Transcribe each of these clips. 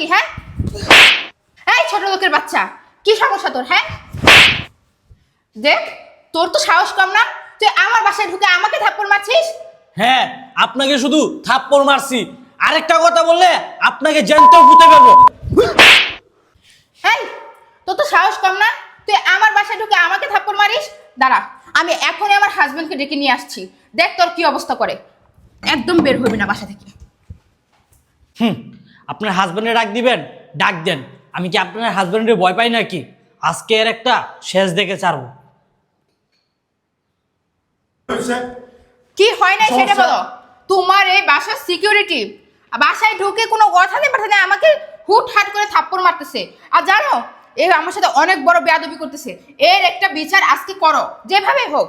কি? হ্যাঁ, এই ছোট লোকের বাচ্চা, কি সমস্যা তোর? হ্যাঁ, দেখ তোর তো সাহস কম না, তুই আমার বাসায় ঢুকে আমাকে থাপ্পড় মারছিস। হ্যাঁ, আপনাকে শুধু থাপ্পড় মারছি, আরেকটা কথা বললে আপনাকে জ্যান্ত পুঁতে ফেলবো। এই তোর তো সাহস কম না, তুই আমার বাসায় ঢুকে আমাকে থাপ্পড় মারিস। দাঁড়া, আমি এখনই আমার হাজবেন্ডকে ডেকে নিয়ে আসছি, দেখ তোর কি অবস্থা করে। একদম বের হবি না বাসা থেকে। আপনার হাজব্যান্ডে ডাক দিবেন, ডাক দেন। আমি কি আপনার হাজব্যান্ডের ভয় পাই নাকি? আজকে এর একটা শেষ দেখে ছাড়বো। কি হয় না সেটা বলো। তোমার এই বাসার সিকিউরিটি বাসায় ঢুকে কোনো কথা নেই পাঠাতে আমাকে হুট হাট করে থাপ্পড় মারতেছে। আর জানো, এ আমার সাথে অনেক বড় বেয়াদবি করতেছে। এর একটা বিচার আজকে করো, যেভাবে হোক।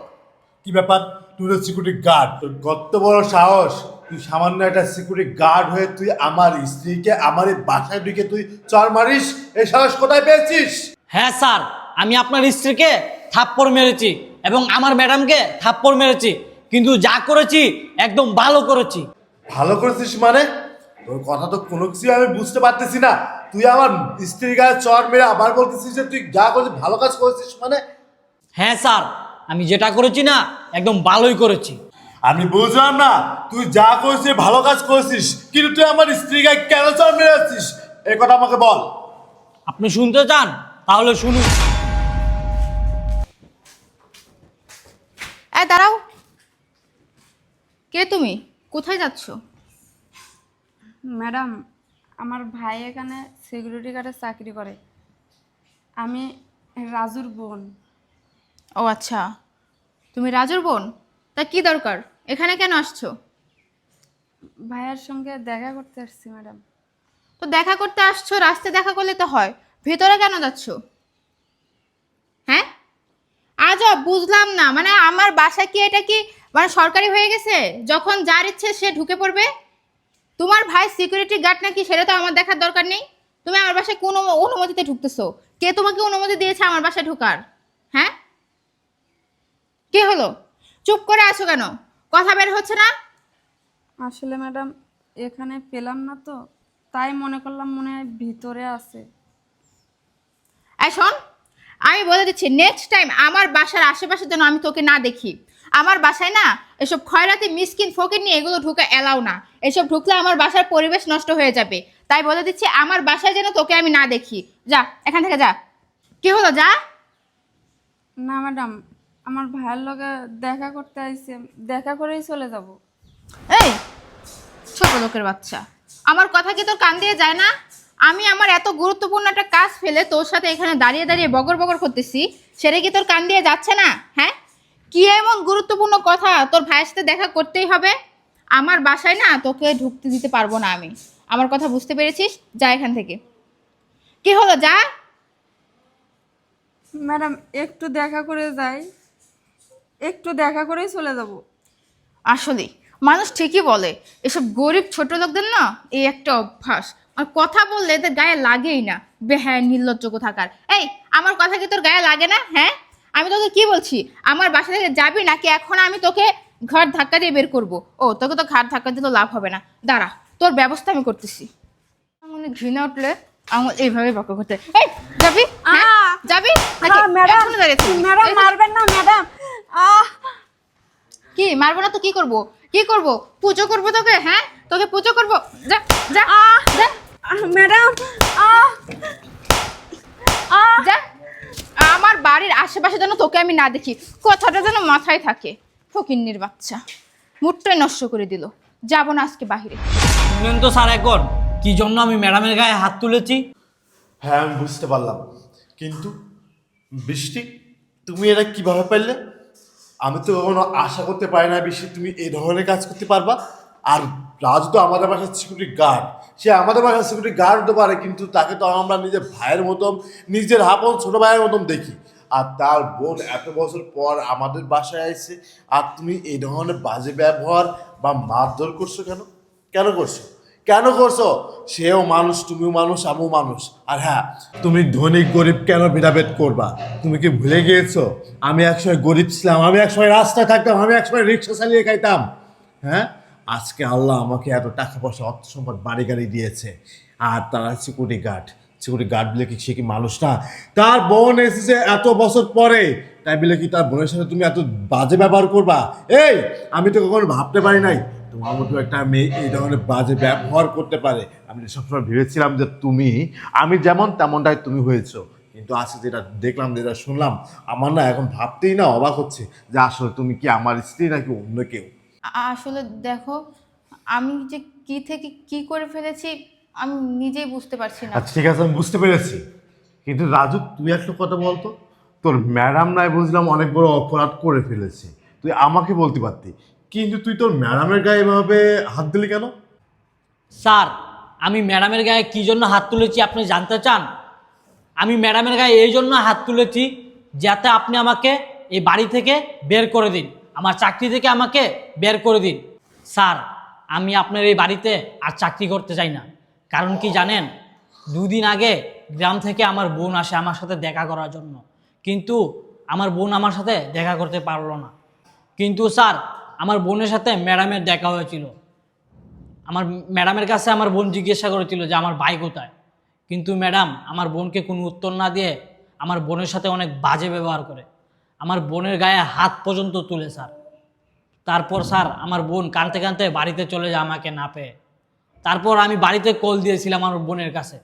কি ব্যাপার? তুই তো সিকিউরিটি গার্ড, তোর কত বড় সাহস! তুই সামান্য একটা সিকিউরিটি গার্ড হয়ে তুই আমার স্ত্রীকে আমার এই বাসায় ঢুকে তুই চর মারিস? এই সাহস কোথায় পেয়েছিস? হ্যাঁ স্যার, আমি আপনার স্ত্রীকে থাপ্পড় মেরেছি এবং আমার ম্যাডামকে থাপ্পড় মেরেছি, কিন্তু যা করেছি একদম ভালো করেছি। ভালো করেছিস মানে? তোর কথা তো কোনো কিছু আমি বুঝতে পারতেছি না। তুই আমার স্ত্রীর গায়ে চর মেরে আবার বলতেছিস যে তুই যা করেছিস ভালো কাজ করেছিস মানে? হ্যাঁ স্যার, আমি যেটা করেছি না একদম ভালোই করেছি। আমি বুঝলাম না, তুই যা করেছিস ভালো কাজ করেছিস, কিন্তু তুই আমার স্ত্রীর গায়ে কেন চর মেরে আছিস? এই কথা আমাকে বল। আপনি শুনতে চান? তাহলে শুনুন। এই দাঁড়াও, কে তুমি? কোথায় যাচ্ছ? ম্যাডাম, আমার ভাই এখানে সিকিউরিটি গার্ডে চাকরি করে। আমি রাজুর বোন। ও আচ্ছা, তুমি রাজুর বোন। তা কি দরকার, এখানে কেন আসছো? ভাইয়ের সঙ্গে দেখা করতে আসছি ম্যাডাম। তো দেখা করতে আসছো, রাস্তায় দেখা করলে তো হয়, ভেতরে কেন যাচ্ছ? হ্যাঁ, আজব, বুঝলাম না। মানে আমার বাসা কি এটা কি মানে সরকারি হয়ে গেছে, যখন যার ইচ্ছে সে ঢুকে পড়বে? তোমার ভাই সিকিউরিটি গার্ড নাকি সেটা তো আমার দেখার দরকার নেই। তুমি আমার বাসায় কোন অনুমতিতে ঢুকতেছো? কে তোমাকে অনুমতি দিয়েছে আমার বাসায় ঢোকার? হ্যাঁ, কি হলো? চুপ করে আছো কেন? কথা বের হচ্ছে না? আসলে ম্যাডাম, এখানে পেলাম না তো, তাই মনে করলাম মনে হয় ভিতরে আছে। এই শোন, আমি বলে দিচ্ছি, নেক্সট টাইম আমার বাসার আশেপাশে যেন আমি তোকে না দেখি। আমার বাসায় না এসব খয়রাতি মিসকিন ফকির নিয়ে এগুলো ঢুকে এলাও না। এসব ঢুকলে আমার বাসার পরিবেশ নষ্ট হয়ে যাবে। তাই বলে দিচ্ছি, আমার বাসায় যেন তোকে আমি না দেখি। যা এখান থেকে যা। কি হলো, যা। না ম্যাডাম, আমার ভাইয়ের লগে দেখা করতে আইছে, দেখা করেই চলে যাব। এই ছোট লোকের বাচ্চা, আমার কথা কি তোর কান দিয়ে যায় না? আমি আমার এত গুরুত্বপূর্ণ একটা কাজ ফেলে তোর সাথে এখানে দাঁড়িয়ে দাঁড়িয়ে বগর বগর করতেছি, সেটা কি তোর কান দিয়ে যাচ্ছে না? হ্যাঁ, কি এমন গুরুত্বপূর্ণ কথা তোর ভাইয়ের সাথে দেখা করতেই হবে? আমার বাসায় না তোকে ঢুকতে দিতে পারবো না আমি। আমার কথা বুঝতে পেরেছিস? যা এখান থেকে। কি হলো, যা। ম্যাডাম, একটু দেখা করে যাই, একটু দেখা করেই চলে যাব। আসলে মানুষ ঠিকই বলে, এসব গরিব ছোট লোকদের না এই একটা অভ্যাস, আর কথা বললে এদের গায়ে লাগেই না। বেহায় নির্লজ্জ কোথাকার। এই, আমার কথা কি তোর গায়ে লাগে না? হ্যাঁ, আমি তোকে কি বলছি, আমার বাসা থেকে যাবি নাকি এখন আমি তোকে ঘর ধাক্কা দিয়ে বের করব? ও, তোকে তো ঘাট ধাক্কা দিয়ে তো লাভ হবে না। দাঁড়া, তোর ব্যবস্থা আমি করতেছি। মনে ঘৃণা উঠলে আমার এইভাবে বকা করতে। এই যাবি? হ্যাঁ, যাবি নাকি ম্যাডাম, এখনো দাঁড়িয়ে আছিস? ম্যাডাম মারবেন না ম্যাডাম। কি মারবো না তো কি করব? কি করব? পুজো করব তোকে? হ্যাঁ, তোকে পুজো করব। যা যা যা ম্যাডাম, যা। আমার বাড়ির আশেপাশে যেন তোকে আমি না দেখি, কথাটা যেন মাথায় থাকে। ফকিন্নির বাচ্চা, মুডটাই নষ্ট করে দিল। যাব না আজকে বাহিরে। শুনলেন তো স্যার এখন কি জন্য আমি ম্যাডামের গায়ে হাত তুলেছি? হ্যাঁ, আমি বুঝতে পারলাম, কিন্তু বৃষ্টি, তুমি এটা কিভাবে পারলে? আমি তো কখনো আশা করতে পারি না বৃষ্টি তুমি এই ধরনের কাজ করতে পারবা। আর রাজু তো আমাদের বাসার সিকিউরিটি গার্ড, সে আমাদের বাসার সিকিউরিটি গার্ড হতে পারে, কিন্তু তাকে তো আমরা নিজের ভাইয়ের মতন, নিজের আপন ছোট ভাইয়ের মতন দেখি। আর তার বোন এত বছর পর আমাদের বাসায় আসছে, আর তুমি এই ধরনের বাজে ব্যবহার বা মারধর করছো কেন? কেন করছো? কেন করছো? সেও মানুষ, তুমিও মানুষ, আমিও মানুষ। আর হ্যাঁ, তুমি ধনী গরিব কেন ভেদাভেদ করবা? তুমি কি ভুলে গিয়েছো আমি একসময় গরিব ছিলাম, আমি একসময় রাস্তায় থাকতাম, আমি একসময় রিক্সা চালিয়ে খাইতাম। হ্যাঁ, আজকে আল্লাহ আমাকে এত টাকা পয়সা অর্থ সম্পদ বাড়ি গাড়ি দিয়েছে। আর তারা সিকিউরিটি গার্ড বলে কি সে কি মানুষ না? তার বোন এসেছে এত বছর পরে, তাই বলে কি তার বোনের সাথে তুমি এত বাজে ব্যবহার করবা? এই, আমি তো কখনো ভাবতে পারি নাই তোমার মতো একটা মেয়ে এই ধরনের বাজে ব্যবহার করতে পারে। আমি সবসময় ভেবেছিলাম যে আমি যেমন তেমনটাই তুমি হয়েছো, কিন্তু আজকে যেটা দেখলাম, যেটা শুনলাম, আমার না এখন ভাবতেই না অবাক হচ্ছে যে আসলে তুমি কি আমার স্ত্রী নাকি অন্য কেউ। আসলে দেখো, আমি যে কি থেকে কি করে ফেলেছি আমি নিজেই বুঝতে পারছি না। আচ্ছা ঠিক আছে, আমি বুঝতে পেরেছি, কিন্তু রাজু তুই একটা কথা বলতো, তোর ম্যাডাম নাই বুঝলাম অনেক বড় অপরাধ করে ফেলেছে, তুই আমাকে বলতে পারতি, কিন্তু তুই তোর ম্যাডামের গায়ে এভাবে হাত দিলি কেন? স্যার, আমি ম্যাডামের গায়ে কী জন্য হাত তুলেছি আপনি জানতে চান? আমি ম্যাডামের গায়ে এই জন্য হাত তুলেছি যাতে আপনি আমাকে এই বাড়ি থেকে বের করে দিন, আমার চাকরি থেকে আমাকে বের করে দিন। স্যার, আমি আপনার এই বাড়িতে আর চাকরি করতে চাই না। কারণ কি জানেন, দুদিন আগে গ্রাম থেকে আমার বোন আসে আমার সাথে দেখা করার জন্য, কিন্তু আমার বোন আমার সাথে দেখা করতে পারলো না। কিন্তু স্যার, আমার বোনের সাথে ম্যাডামের দেখা হয়েছিল। আমার ম্যাডামের কাছে আমার বোন জিজ্ঞাসা করেছিল যে আমার ভাই কোথায়, কিন্তু ম্যাডাম আমার বোনকে কোনো উত্তর না দিয়ে আমার বোনের সাথে অনেক বাজে ব্যবহার করে, আমার বোনের গায়ে হাত পর্যন্ত তুলে স্যার। তারপর স্যার আমার বোন কাঁদতে কাঁদতে বাড়িতে চলে যায় আমাকে না পেয়ে। তারপর আমি বাড়িতে কল দিয়েছিলাম আমার বোনের কাছে,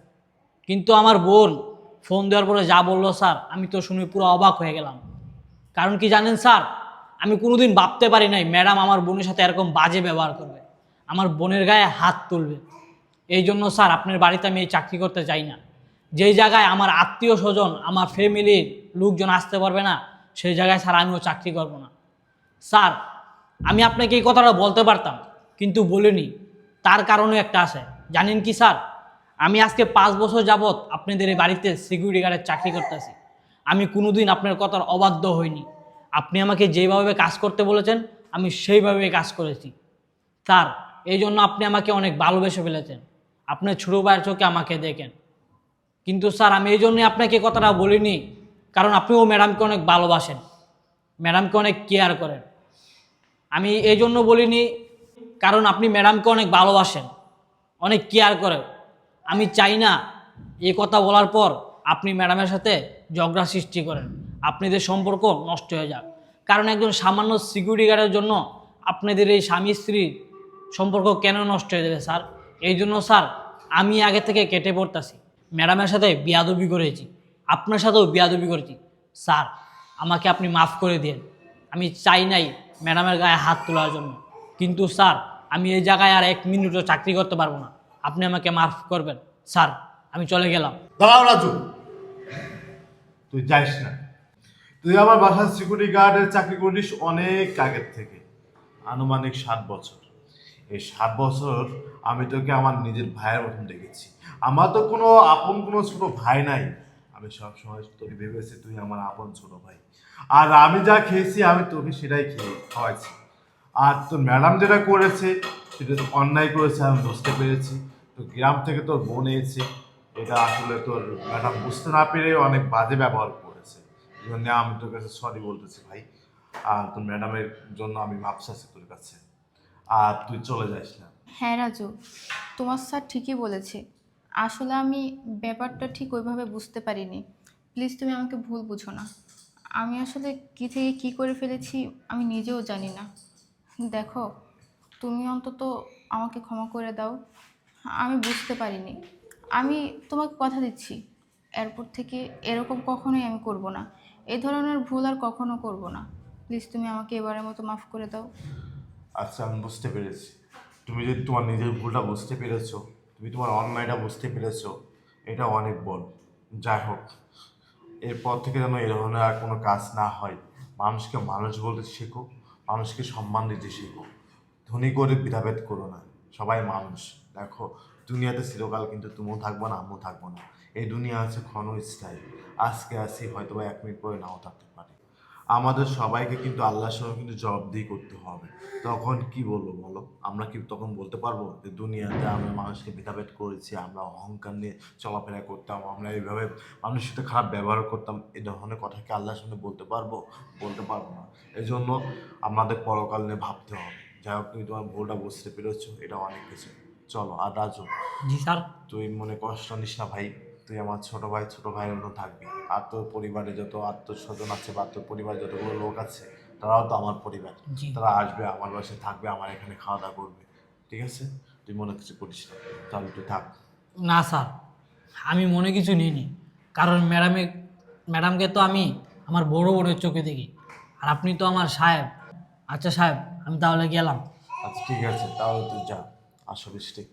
কিন্তু আমার বোন ফোন দেওয়ার পরে যা বললো স্যার, আমি তো শুনে পুরো অবাক হয়ে গেলাম। কারণ কি জানেন স্যার, আমি কোনোদিন ভাবতে পারি নাই ম্যাডাম আমার বোনের সাথে এরকম বাজে ব্যবহার করবে, আমার বোনের গায়ে হাত তুলবে। এই জন্য স্যার আপনার বাড়িতে আমি এই চাকরি করতে চাই না। যেই জায়গায় আমার আত্মীয় স্বজন, আমার ফ্যামিলির লোকজন আসতে পারবে না, সেই জায়গায় স্যার আমিও চাকরি করব না। স্যার, আমি আপনাকে এই কথাটা বলতে পারতাম, কিন্তু বলিনি। তার কারণে একটা আছে, জানেন কি স্যার? আমি আজকে 5 বছর যাবৎ আপনাদের এই বাড়িতে সিকিউরিটি গার্ডের চাকরি করতেছি। আমি কোনোদিন আপনার কথার অবাধ্য হইনি। আপনি আমাকে যেভাবে কাজ করতে বলেছেন আমি সেইভাবে কাজ করেছি স্যার। এই জন্য আপনি আমাকে অনেক ভালোবেসে ফেলেছেন, আপনার ছোটো ভাইয়ের চোখে আমাকে দেখেন। কিন্তু স্যার আমি এই জন্যই আপনাকে কথাটা বলিনি, কারণ আপনিও ম্যাডামকে অনেক ভালোবাসেন, ম্যাডামকে অনেক কেয়ার করেন। আমি এই জন্য বলিনি কারণ আপনি ম্যাডামকে অনেক ভালোবাসেন, অনেক কেয়ার করেন। আমি চাই না এই কথা বলার পর আপনি ম্যাডামের সাথে ঝগড়া সৃষ্টি করেন, আপনাদের সম্পর্ক নষ্ট হয়ে যাক। কারণ একজন সামান্য সিকিউরিটি গার্ডের জন্য আপনাদের এই স্বামী স্ত্রীর সম্পর্ক কেন নষ্ট হয়ে যাবে স্যার? এই জন্য স্যার আমি আগে থেকে কেটে পড়তাছি, ম্যাডামের সাথে বেয়াদবি করেছি, আপনার সাথেও বেয়াদবি করেছি। স্যার আমাকে আপনি মাফ করে দিন, আমি চাই নাই ম্যাডামের গায়ে হাত তোলার জন্য, কিন্তু স্যার আমি এই জায়গায় আর 1 মিনিটও চাকরি করতে পারবো না, আপনি আমাকে মাফ করবেন স্যার। আমি চলে গেলাম। দাঁড়াও রাজু, তুই যাইস না। তুই আমার বাসার সিকিউরিটি গার্ডের চাকরি করিস অনেক আগের থেকে, আনুমানিক 7 বছর। এই 7 বছর আমি তোকে আমার নিজের ভাইয়ের মতন দেখেছি। আমার তো কোনো আপন কোনো ছোট ভাই নাই, আমি সবসময় তোকে ভেবেছি তুই আমার আপন ছোট ভাই। আর আমি যা খেয়েছি আমি তোকে সেটাই খাওয়াইছি। আর তোর ম্যাডাম যেটা করেছে সেটা তো অন্যায় করেছে, আমি বুঝতে পেরেছি। তো গ্রাম থেকে তোর বোন এসেছে, এটা আসলে তোর ম্যাডাম বুঝতে না পেরে অনেক বাজে ব্যবহার করেছে। এই জন্য আমি তোর কাছে সরি বলতেছি ভাই। আর তোর ম্যাডামের জন্য আমি মাপ চাচ্ছি তোর কাছে। আর তুই চলে যাস না। হ্যাঁ রাজু, তোমার স্যার ঠিকই বলেছে। আসলে আমি ব্যাপারটা ঠিক ওইভাবে বুঝতে পারিনি। প্লিজ তুমি আমাকে ভুল বুঝো না। আমি আসলে কী থেকে কী করে ফেলেছি আমি নিজেও জানি না। দেখো, তুমি অন্তত আমাকে ক্ষমা করে দাও, আমি বুঝতে পারিনি। আমি তোমাকে কথা দিচ্ছি এরপর থেকে এরকম কখনোই আমি করব না, এই ধরনের ভুল আর কখনো করব না। প্লিজ তুমি আমাকে এবারের মতো মাফ করে দাও। আচ্ছা আমি বুঝতে পেরেছি, তুমি যদি তোমার নিজের ভুলটা বুঝতে পেরেছো, তুমি তোমার অন্যায়টা বুঝতে পেরেছো, এটা অনেক বড়। যাই হোক, এরপর থেকে যেন এ ধরনের আর কোনো কাজ না হয়। মানুষকে মানুষ বলতে শেখো, মানুষকে সম্মান দিতে শেখো, ধনী করে ভেদাভেদ করো না, সবাই মানুষ। দেখো, দুনিয়াতে চিরকাল কিন্তু তুমিও থাকবো না, আমিও থাকবো না। এই দুনিয়া আছে ক্ষণস্থায়ী, আজকে আসি হয়তো বা 1 মিনিট পরে নাও থাকতে পারে। আমাদের সবাইকে কিন্তু আল্লাহর সঙ্গে কিন্তু জবাবদিহি করতে হবে। তখন কি বলবো বলো? আমরা কি তখন বলতে পারবো যে দুনিয়াতে আমরা মানুষকে ভেদাভেদ করেছি, আমরা অহংকার নিয়ে চলাফেরা করতাম, আমরা এইভাবে মানুষের সাথে খারাপ ব্যবহার করতাম, এই ধরনের কথা কি আল্লাহর সঙ্গে বলতে পারবো? বলতে পারবো না। এই জন্য আমাদের পরকাল নিয়ে ভাবতে হবে। যাই হোক, তুমি তোমার ভুলটা বুঝতে পেরেছো, এটা অনেক কিছু। চলো। আর রাজু, জি স্যার। তুই মনে কষ্ট নিস না ভাই, তুই আমার ছোট ভাই, ছোট ভাইয়ের মতো থাকবি। আর তোর পরিবারে যত আত্মস্বজন আছে বা তোর পরিবারে যতগুলো লোক আছে তারাও তো আমার পরিবার। জি। তারা আসবে আমার বাসায় থাকবে, আমার এখানে খাওয়া দাওয়া করবে, ঠিক আছে? তুই মনে কিছু করিস না, তাহলে তুই থাক। না স্যার, আমি মনে কিছু নিইনি, কারণ ম্যাডামকে তো আমি আমার বড় বড় চোখে দেখি, আর আপনি তো আমার সাহেব। আচ্ছা সাহেব, আমি তাহলে গেলাম। আচ্ছা ঠিক আছে, তাহলে তুই যা। আসো বৃষ্টি।